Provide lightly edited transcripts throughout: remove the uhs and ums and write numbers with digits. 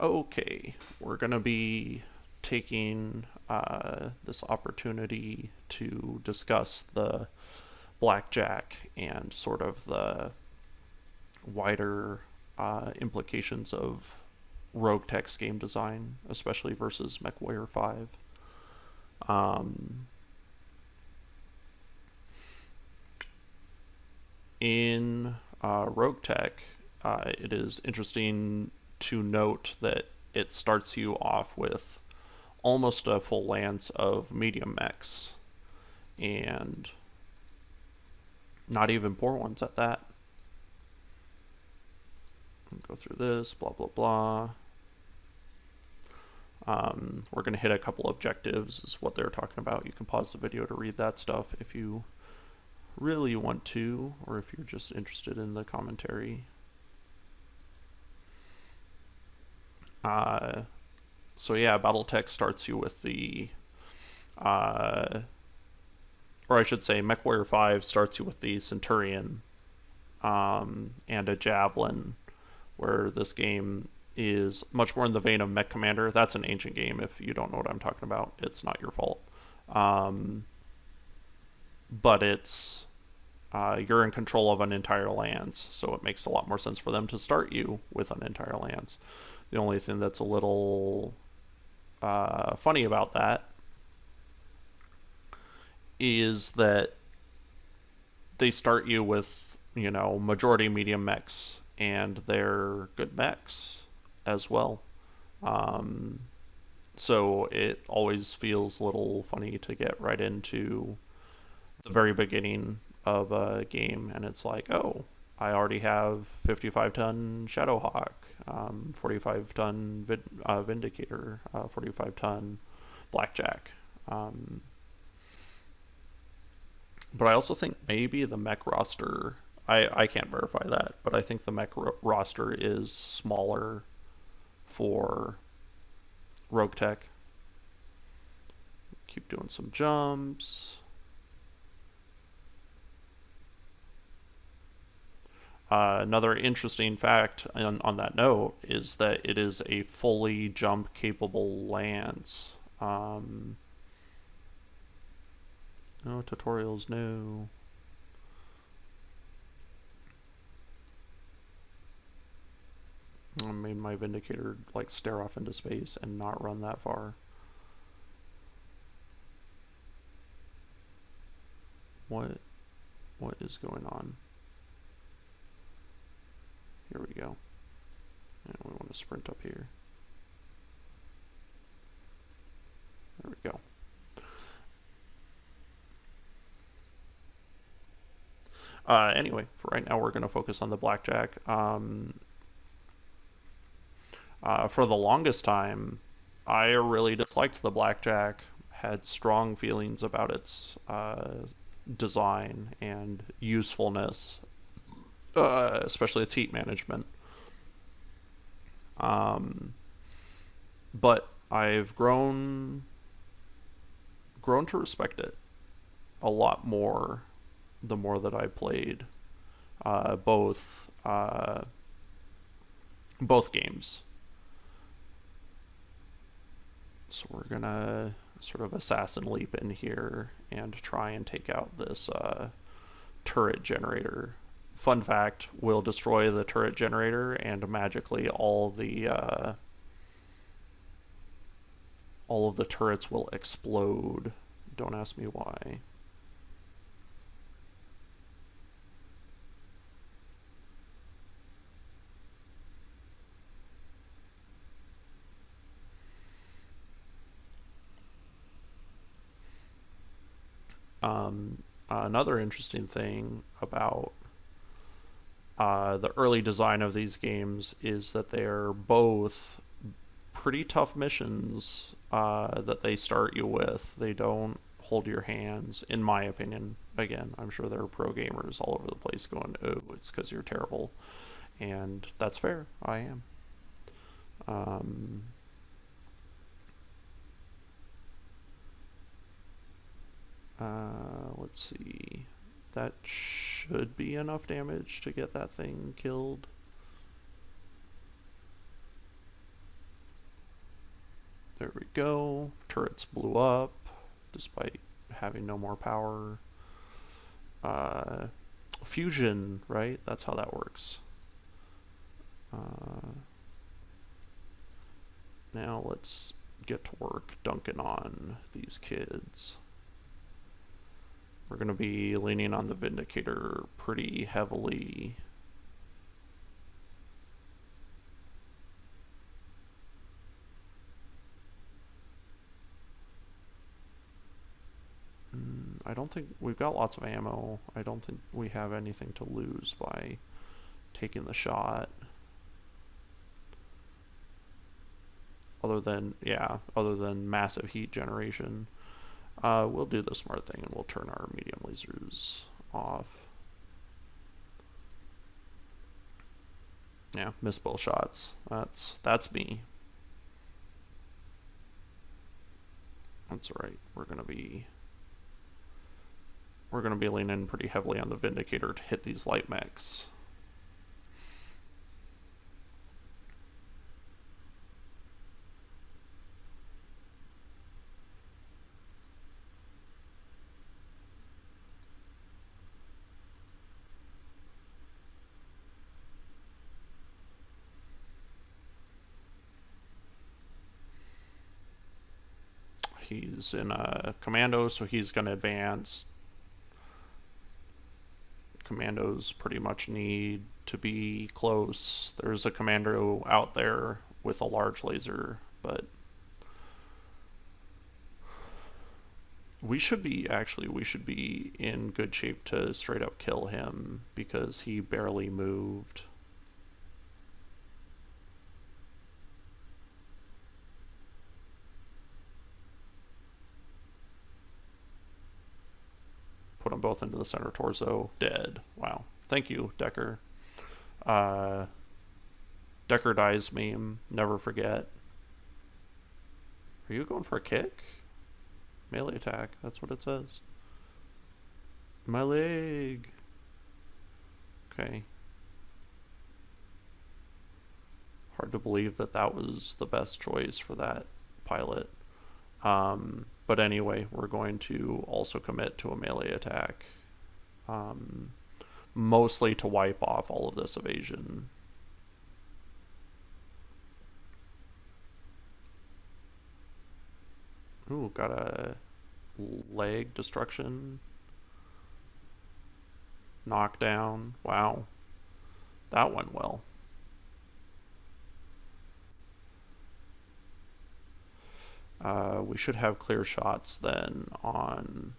Okay, we're going to be taking this opportunity to discuss the blackjack and sort of the wider implications of RogueTech's game design, especially versus MechWarrior 5. Um, in RogueTech, it is interesting to note that it starts you off with almost a full lance of medium mechs, and not even poor ones at that. Go through this, blah blah blah. We're going to hit a couple objectives, is what they're talking about. You can pause the video to read that stuff if you really want to, or if you're just interested in the commentary. So yeah, Battletech starts you with the, or I should say, MechWarrior 5 starts you with the Centurion and a Javelin, where this game is much more in the vein of Mech Commander. That's an ancient game. If you don't know what I'm talking about, it's not your fault. But it's you're in control of an entire lance, so it makes a lot more sense for them to start you with an entire lance. The only thing that's a little funny about that is that they start you with, majority medium mechs, and they're good mechs as well. So it always feels a little funny to get right into the very beginning of a game, and it's like, oh, I already have 55-ton Shadowhawk, 45-ton Vindicator, 45-ton Blackjack. But I also think maybe the mech roster, I can't verify that, but I think the mech roster is smaller for RogueTech. Keep doing some jumps. Another interesting fact on that note is that it is a fully jump capable lance. No tutorials, no. I made my Vindicator like stare off into space and not run that far. What is going on? Here we go. And we want to sprint up here. There we go. Anyway, for right now, we're going to focus on the blackjack. For the longest time, I really disliked the blackjack, had strong feelings about its design and usefulness, especially its heat management. But I've grown to respect it a lot more the more that I played both games. So we're gonna sort of assassin leap in here and try and take out this turret generator. Fun fact, we'll destroy the turret generator and magically all of the turrets will explode. Don't ask me why. Another interesting thing about the early design of these games is that they're both pretty tough missions that they start you with. They don't hold your hands, in my opinion. Again, I'm sure there are pro gamers all over the place going, oh, it's because you're terrible. And that's fair. I am. Let's see. That should be enough damage to get that thing killed. There we go. Turrets blew up despite having no more power. Fusion, right? That's how that works. Now let's get to work dunking on these kids. We're going to be leaning on the Vindicator pretty heavily. I don't think we've got lots of ammo. I don't think we have anything to lose by taking the shot. Other than massive heat generation. We'll do the smart thing and we'll turn our medium lasers off. Yeah, miss both shots. That's me. That's alright. We're gonna be leaning pretty heavily on the Vindicator to hit these light mechs. He's in a commando, so he's going to advance. Commandos pretty much need to be close. There's a commando out there with a large laser, but we should be in good shape to straight up kill him because he barely moved. Put them both into the center torso. Dead. Wow. Thank you, Decker. Decker dies meme. Never forget. Are you going for a kick? Melee attack. That's what it says. My leg. Okay. Hard to believe that that was the best choice for that pilot. But anyway, we're going to also commit to a melee attack. Mostly to wipe off all of this evasion. Ooh, got a leg destruction. Knockdown. Wow. That went well. We should have clear shots then on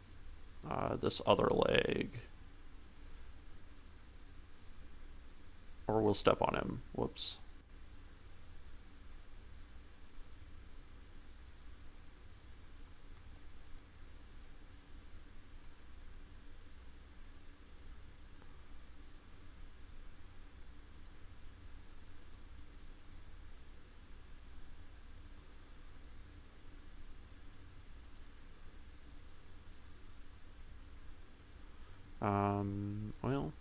this other leg. Or we'll step on him. Whoops. Well,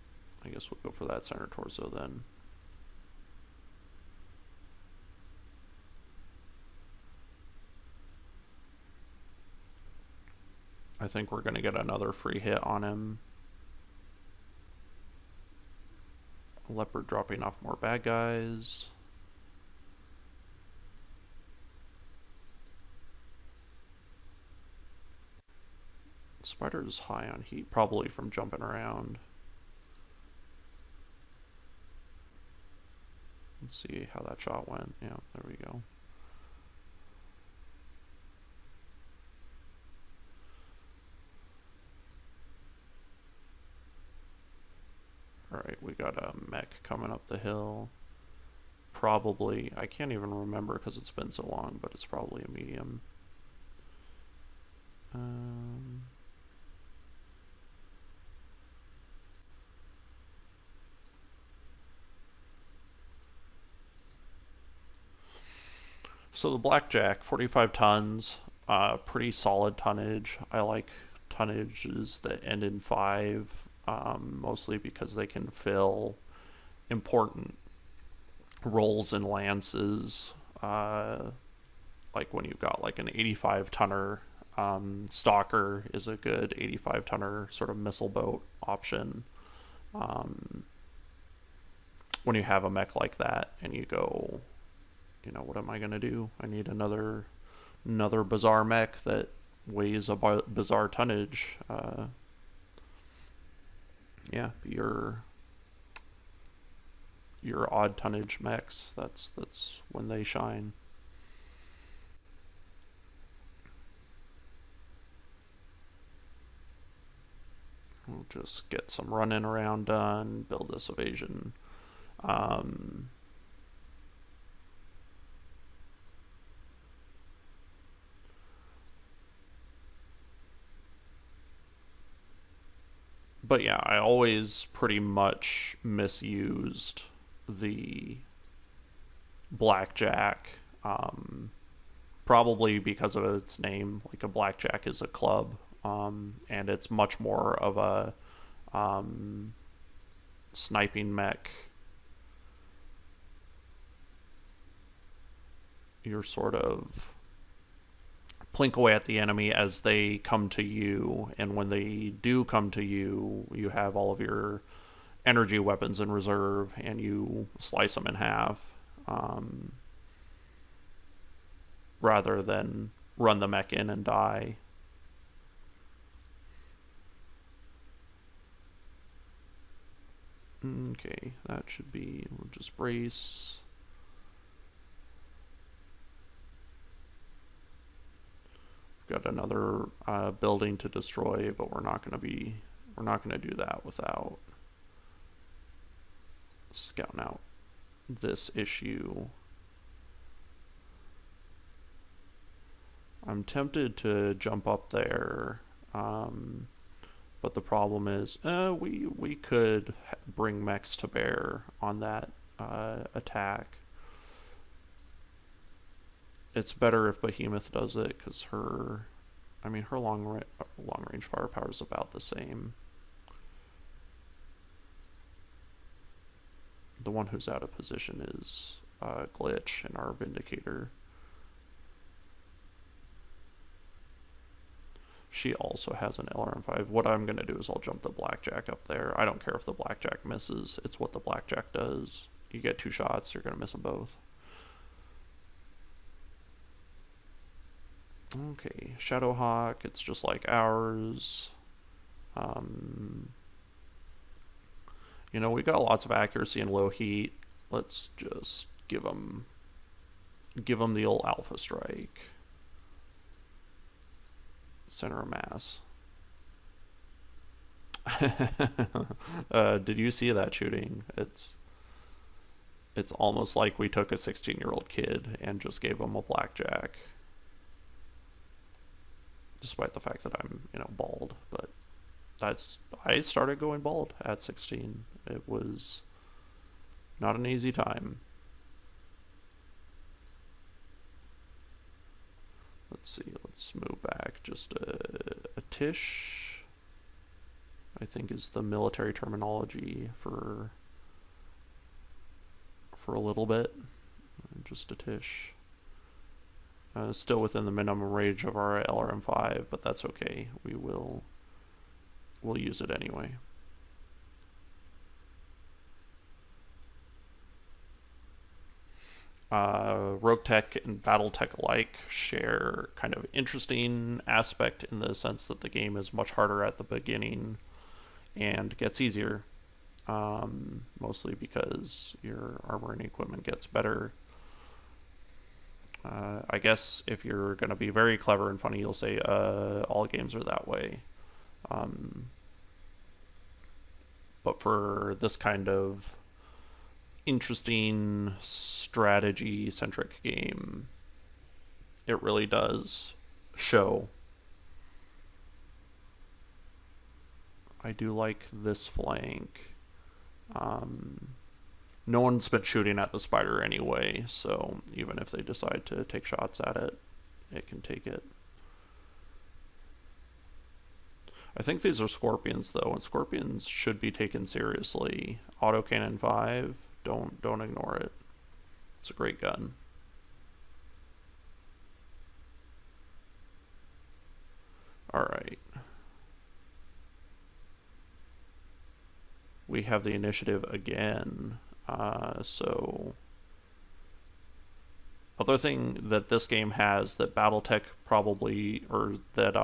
I guess we'll go for that center torso then. I think we're going to get another free hit on him. Leopard dropping off more bad guys. Spider's high on heat, probably from jumping around. Let's see how that shot went. Yeah, there we go. Alright, we got a mech coming up the hill. Probably, I can't even remember because it's been so long, but it's probably a medium. So the Blackjack, 45 tons, pretty solid tonnage. I like tonnages that end in 5, mostly because they can fill important roles in lances. like when you've got like an 85 tonner. Stalker is a good 85 tonner sort of missile boat option. Um, when you have a mech like that and you go, you know, what am I going to do? I need another bizarre mech that weighs a bizarre tonnage. Yeah, your odd tonnage mechs. That's when they shine. We'll just get some running around done. Build this evasion. Um, but yeah, I always pretty much misused the blackjack. Probably because of its name. Like a blackjack is a club, and it's much more of a um, sniping mech. You're sort of plink away at the enemy as they come to you, and when they do come to you, you have all of your energy weapons in reserve, and you slice them in half, um, rather than run the mech in and die. Okay, that should be, we'll just brace. We've got another building to destroy, but we're not going to do that without scouting out this issue. I'm tempted to jump up there, but the problem is we could bring mechs to bear on that attack. It's better if Behemoth does it, because her long range firepower is about the same. The one who's out of position is Glitch in our Vindicator. She also has an LRM5. What I'm going to do is I'll jump the Blackjack up there. I don't care if the Blackjack misses. It's what the Blackjack does. You get 2 shots, you're going to miss them both. Okay, Shadowhawk, it's just like ours. You know, we got lots of accuracy and low heat. Let's just give them the old Alpha Strike. Center of mass. Did you see that shooting? It's almost like we took a 16-year-old kid and just gave him a blackjack. Despite the fact that I'm, you know, bald, but I started going bald at 16. It was not an easy time. Let's see, let's move back just a tish, I think is the military terminology for a little bit, just a tish. Still within the minimum range of our LRM5, but that's okay. We'll use it anyway. RogueTech and Battletech alike share kind of interesting aspect in the sense that the game is much harder at the beginning and gets easier, mostly because your armor and equipment gets better. I guess if you're going to be very clever and funny, you'll say all games are that way. But for this kind of interesting strategy-centric game, it really does show. I do like this flank. No one's been shooting at the spider anyway, so even if they decide to take shots at it, it can take it. I think these are scorpions though, and scorpions should be taken seriously. Autocannon 5, don't ignore it. It's a great gun. we have the initiative again. So other thing that this game has that Battletech probably, or that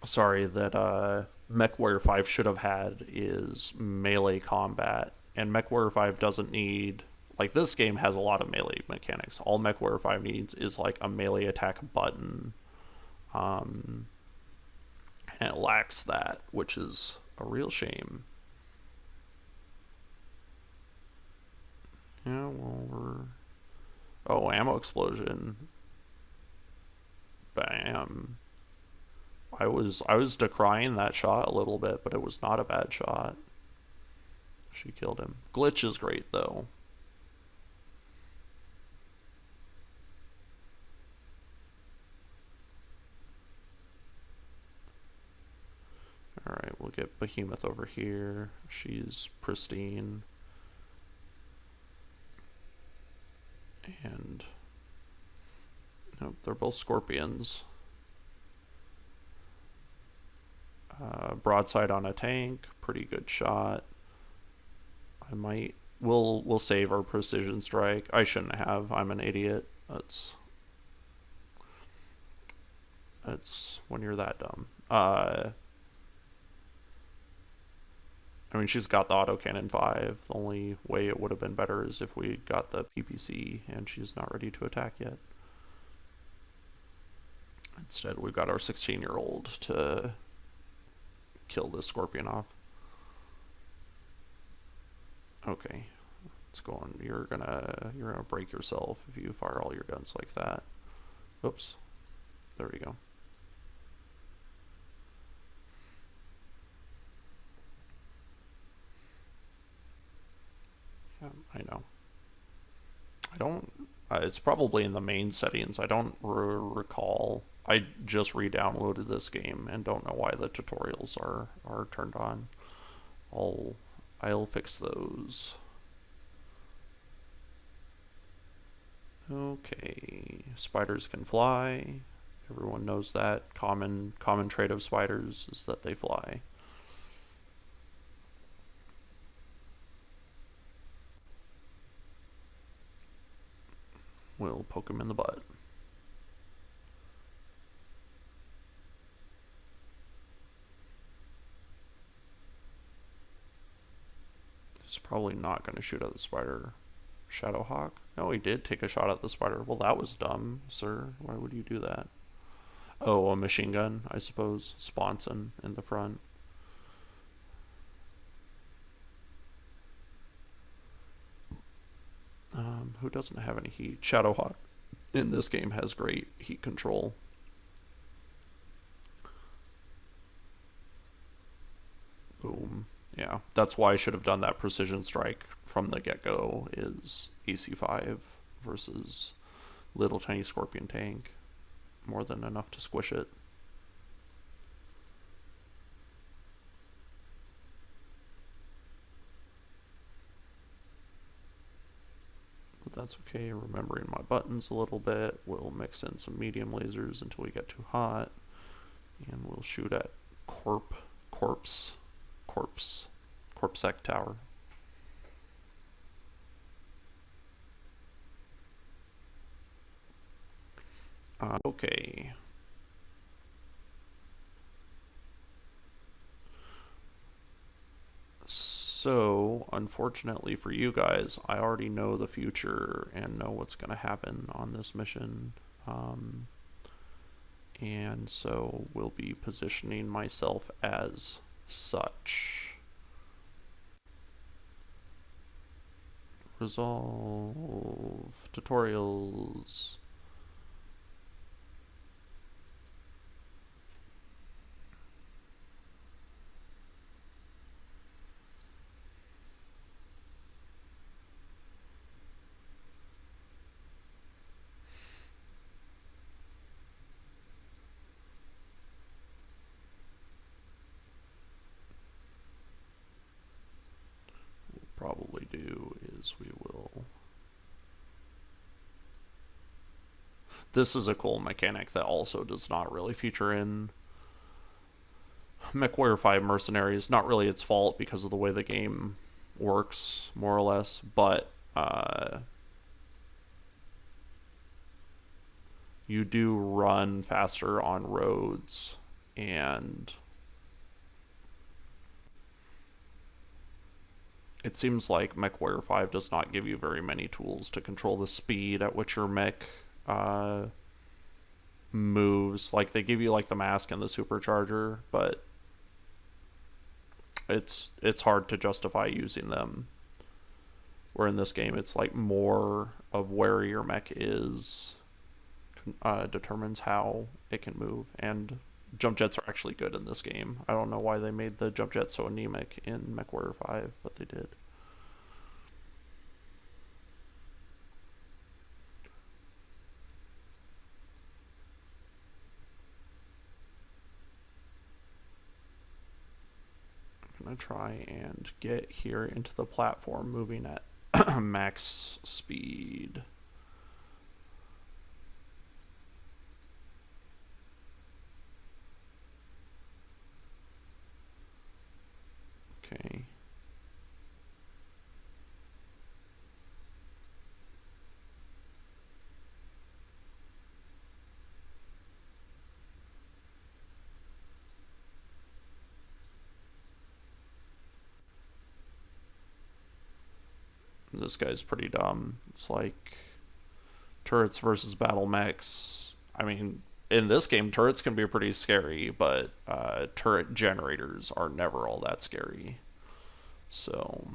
sorry, that MechWarrior 5 should have had is melee combat. And MechWarrior 5 doesn't need, like, this game has a lot of melee mechanics. All MechWarrior 5 needs is like a melee attack button. And it lacks that, which is a real shame. Yeah, well, oh, ammo explosion. Bam. I was decrying that shot a little bit, but it was not a bad shot. She killed him. Glitch is great though. Alright, we'll get Behemoth over here. She's pristine. And nope, they're both scorpions. Broadside on a tank, pretty good shot. We'll save our precision strike. I shouldn't have. I'm an idiot. That's when you're that dumb. I mean, she's got the autocannon 5. The only way it would have been better is if we got the PPC, and she's not ready to attack yet. Instead, we've got our 16-year-old to kill this scorpion off. Okay, let's go on. You're gonna break yourself if you fire all your guns like that. Oops. There we go. Yeah, I know. I don't. It's probably in the main settings. I don't recall. I just re-downloaded this game and don't know why the tutorials are turned on. I'll fix those. Okay, spiders can fly. Everyone knows that. Common trait of spiders is that they fly. We'll poke him in the butt. He's probably not going to shoot at the spider. Shadowhawk? No, he did take a shot at the spider. Well, that was dumb, sir. Why would you do that? Oh, a machine gun, I suppose. Sponson in the front. Who doesn't have any heat? Shadowhawk in this game has great heat control. Boom. Yeah, that's why I should have done that precision strike from the get-go, is AC5 versus little tiny scorpion tank. More than enough to squish it. But that's okay. Remembering my buttons a little bit. We'll mix in some medium lasers until we get too hot. And we'll shoot at Corpsec Tower. Okay. So, unfortunately for you guys, I already know the future and know what's going to happen on this mission. And so we'll be positioning myself as such. Resolve tutorials. Probably do is we will. This is a cool mechanic that also does not really feature in MechWarrior 5 Mercenary is not really its fault because of the way the game works, more or less, but you do run faster on roads, and it seems like MechWarrior 5 does not give you very many tools to control the speed at which your mech moves. Like, they give you like the mask and the supercharger, but it's hard to justify using them. Where in this game, it's like more of where your mech is determines how it can move. And jump jets are actually good in this game. I don't know why they made the jump jet so anemic in MechWarrior 5, but they did. I'm gonna try and get here into the platform moving at max speed. Okay. This guy's pretty dumb. It's like turrets versus battle mechs. I mean, in this game, turrets can be pretty scary, but turret generators are never all that scary. So,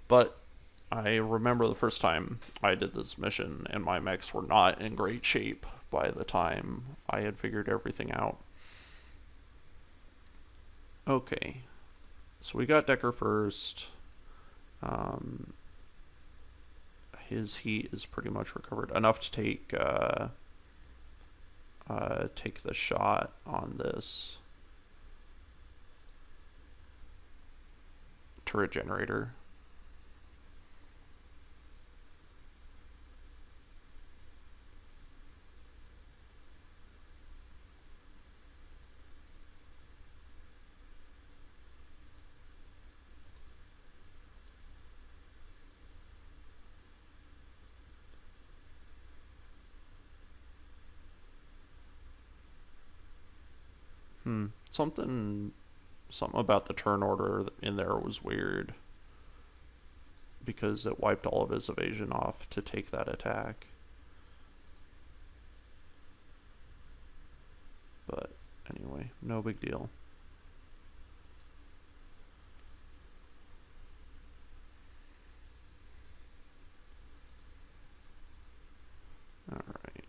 but I remember the first time I did this mission, and my mechs were not in great shape by the time I had figured everything out. Okay, so we got Decker first. His heat is pretty much recovered enough to take the shot on this turret generator. Something about the turn order in there was weird, because it wiped all of his evasion off to take that attack. But anyway, no big deal. Alright.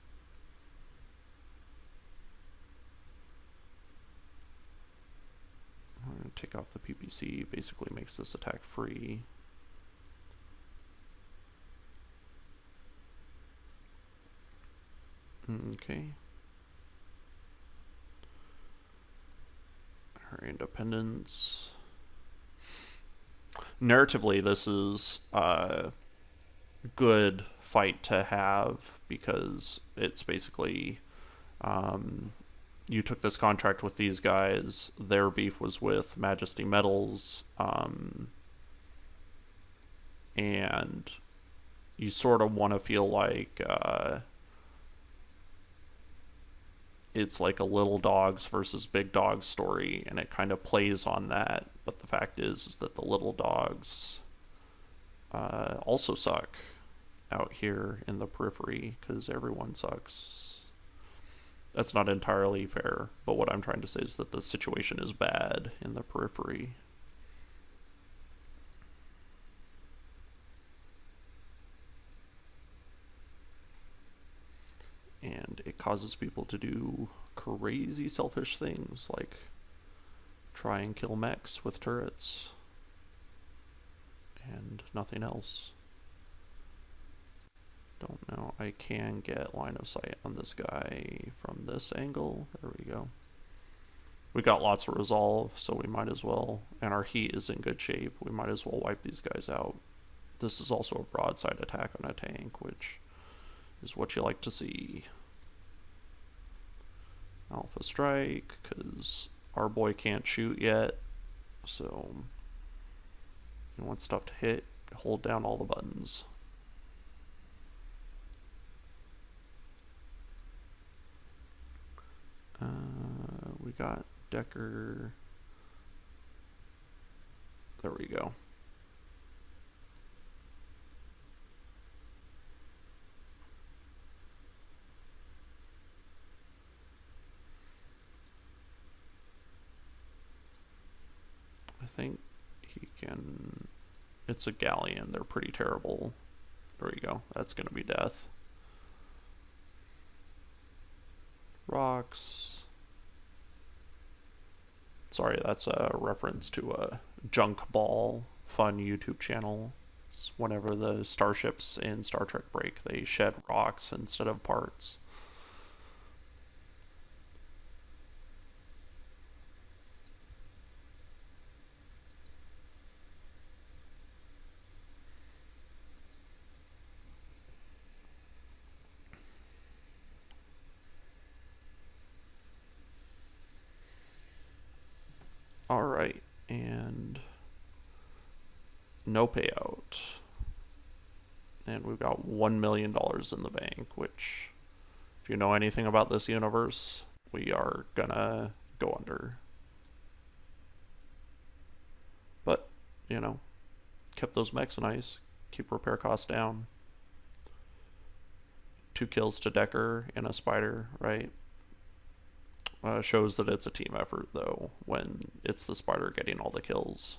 I'm going to take off the PPC, basically makes this attack free. Okay. Her independence. Narratively, this is a good fight to have, because it's basically you took this contract with these guys, their beef was with Majesty Metals, and you sort of want to feel like it's like a little dogs versus big dogs story, and it kind of plays on that. But the fact is that the little dogs also suck out here in the periphery, because everyone sucks. That's not entirely fair, but what I'm trying to say is that the situation is bad in the periphery. And it causes people to do crazy selfish things, like try and kill mechs with turrets and nothing else. Don't know. I can get line of sight on this guy from this angle. There we go. We got lots of resolve, so we might as well, and our heat is in good shape, we might as well wipe these guys out. This is also a broadside attack on a tank, which is what you like to see. Alpha strike, because our boy can't shoot yet, so you want stuff to hit, hold down all the buttons. We got Decker. There we go. I think he can... It's a galleon. They're pretty terrible. There we go. That's going to be death. Rocks. Sorry, that's a reference to a Junk Ball fun YouTube channel. It's whenever the starships in Star Trek break, they shed rocks instead of parts. Alright, and no payout. And we've got $1 million in the bank, which, if you know anything about this universe, we are gonna go under. But, you know, kept those mechs nice, keep repair costs down. 2 kills to Decker and a spider, right? Shows that it's a team effort, though, when it's the spider getting all the kills.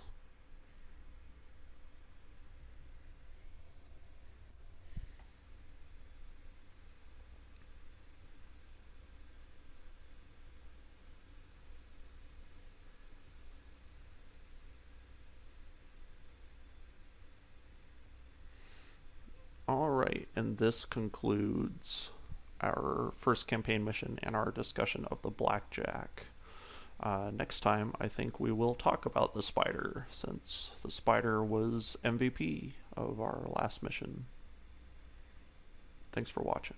Alright, and this concludes our first campaign mission and our discussion of the Blackjack. Next time, I think we will talk about the spider, since the spider was MVP of our last mission. Thanks for watching.